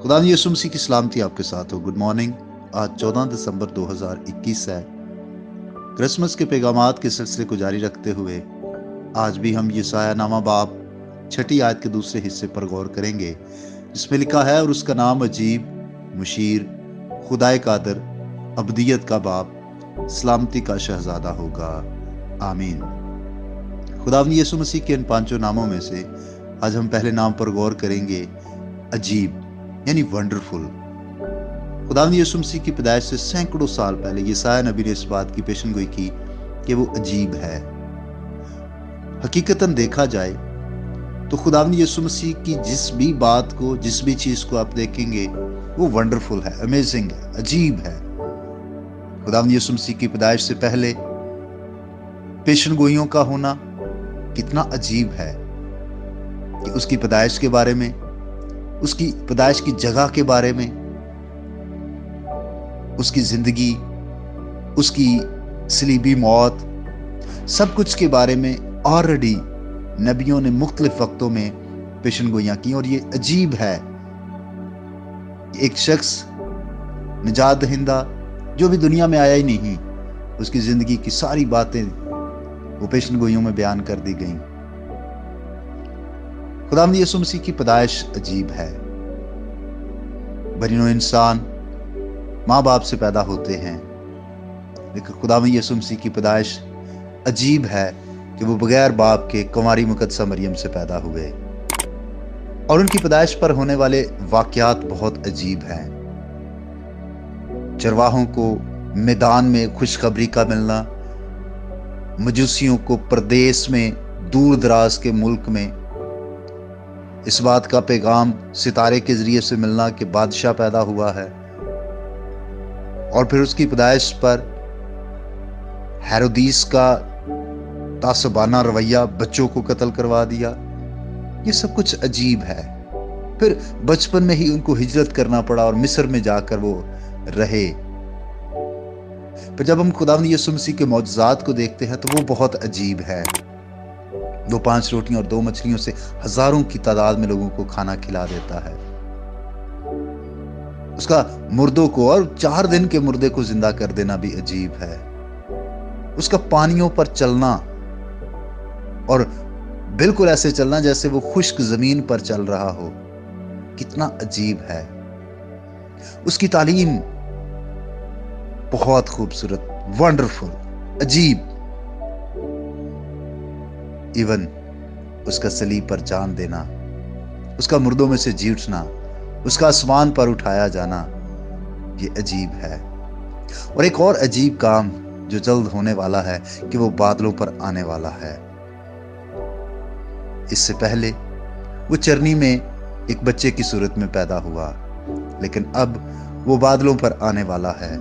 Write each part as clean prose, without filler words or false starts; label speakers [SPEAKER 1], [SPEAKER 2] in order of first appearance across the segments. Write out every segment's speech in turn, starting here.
[SPEAKER 1] खुदा यीशु मसीह की सलामती आपके साथ हो। Good morning. आज 14 दिसंबर 2021 है। क्रिसमस के पैगामात के सिलसिले को जारी रखते हुए आज भी हम यशायाह नामा बाब 6 आयत के दूसरे हिस्से पर गौर करेंगे, जिसमें लिखा है, और उसका नाम अजीब, मुशीर, खुदाए कादर, अबदियत का बाप, सलामती का शहजादा होगा। आमीन। खुदावंद यीशु मसीह के इन 5 नामों में से आज हम पहले नाम पर गौर करेंगे, अजीब यानी वंडरफुल। खुदावंद यीशु मसीह की पैदाइश से सैकड़ों साल पहले यशायाह नबी ने इस बात की पेशनगोई की कि वो अजीब है। हकीकतन देखा जाए तो खुदावंद यीशु मसीह की जिस भी बात को, जिस भी चीज को आप देखेंगे, वो वंडरफुल है, अमेजिंग है, अजीब है। खुदावंद यीशु मसीह की पैदाइश से पहले पेशनगोइयों का होना कितना अजीब है कि उसकी पैदाइश के बारे में, उसकी पैदाइश की जगह के बारे में, उसकी जिंदगी, उसकी सलीबी मौत, सब कुछ के बारे में ऑलरेडी नबियों ने मुख्तलिफ वक्तों में पेशनगोइयां की। और ये अजीब है, एक शख्स निजात दहिंदा जो भी दुनिया में आया ही नहीं, उसकी जिंदगी की सारी बातें वो पेशनगोइयों में बयान कर दी गई। खुदावंद यीशु मसीह की पैदाइश अजीब है। बनीनो इंसान माँ बाप से पैदा होते हैं, लेकिन खुदावंद यीशु मसीह की पैदाइश अजीब है कि वो बगैर बाप के कुंवारी मुकद्दसा मरियम से पैदा हुए। और उनकी पैदाइश पर होने वाले वाकयात बहुत अजीब हैं। चरवाहों को मैदान में खुशखबरी का मिलना, मजूसियों को प्रदेश में, दूर दराज के मुल्क में इस बात का पैगाम सितारे के जरिए से मिलना कि बादशाह पैदा हुआ है। और फिर उसकी पैदाइश पर हेरोदीस का तासबाना रवैया, बच्चों को कत्ल करवा दिया, ये सब कुछ अजीब है। फिर बचपन में ही उनको हिजरत करना पड़ा और मिस्र में जाकर वो रहे। फिर जब हम खुदावंद यीशु मसीह के मौजज़ात को देखते हैं तो वो बहुत अजीब है। 2 5 रोटियों और 2 मछलियों से हजारों की तादाद में लोगों को खाना खिला देता है। उसका मुर्दों को और 4 दिन के मुर्दे को जिंदा कर देना भी अजीब है। उसका पानियों पर चलना, और बिल्कुल ऐसे चलना जैसे वो खुश्क जमीन पर चल रहा हो, कितना अजीब है। उसकी तालीम बहुत खूबसूरत, वंडरफुल, अजीब। इवन उसका सलीब पर जान देना, उसका मुर्दों में से जी उठना, उसका आसमान पर उठाया जाना, ये अजीब है। और एक और अजीब काम जो जल्द होने वाला है कि वो बादलों पर आने वाला है। इससे पहले वो चरनी में एक बच्चे की सूरत में पैदा हुआ, लेकिन अब वो बादलों पर आने वाला है।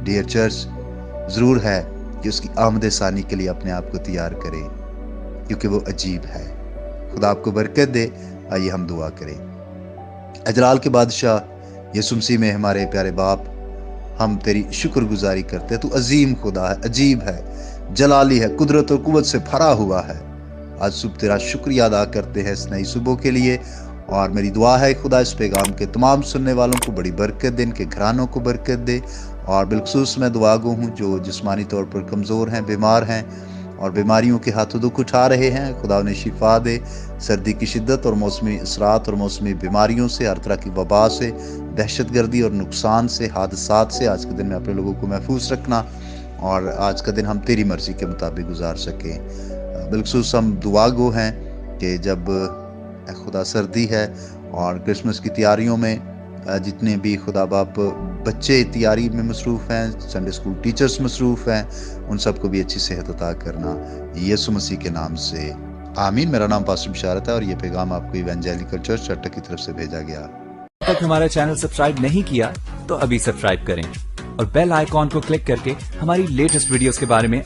[SPEAKER 1] डियर चर्च, जरूर है कि उसकी आमद सानी के लिए अपने आप को तैयार करें, क्योंकि वो अजीब है। खुदा आपको बरकत दे। आइए हम दुआ करें। अजलाल के बादशाह यीशु मसीह में हमारे प्यारे बाप, हम तेरी शुक्रगुजारी करते हैं। तू अजीम खुदा है, अजीब है, जलाली है, कुदरत और कुव्वत से भरा हुआ है। आज सुबह तेरा शुक्रिया अदा करते हैं इस नई सुबह के लिए। और मेरी दुआ है खुदा इस पैगाम के तमाम सुनने वालों को बड़ी बरकत दे, इनके घरानों को बरकत दे। और बिलखसूस मैं दुआगो हूँ जो जिस्मानी तौर पर कमज़ोर हैं, बीमार हैं और बीमारियों के हाथों दुख उठा रहे हैं, खुदा उन्हें शिफा दे। सर्दी की शिद्दत और मौसमी असरात और मौसमी बीमारियों से, हर तरह की वबा से, दहशतगर्दी और नुकसान से, हादसात से आज के दिन में अपने लोगों को महफूज रखना, और आज का दिन हम तेरी मर्जी के मुताबिक गुजार सकें। बिलखसूस हम दुआगो हैं कि जब खुदा सर्दी है और क्रिसमस की तैयारियों में जितने भी खुदा बाप बच्चे तैयारी में मसरूफ़ हैं, संडे स्कूल टीचर्स मसरूफ़ हैं, उन सबको भी अच्छी सेहत अता करना यीशु मसीह के नाम से, आमीन। मेरा नाम पास्टर बिशारत है और ये पैगाम आपको इवेंजेलिकल चर्च चट्टा की तरफ से भेजा गया।
[SPEAKER 2] अब तक हमारा चैनल सब्सक्राइब नहीं किया तो अभी सब्सक्राइब करें और बेल आइकॉन को क्लिक करके हमारी लेटेस्ट वीडियोस के बारे में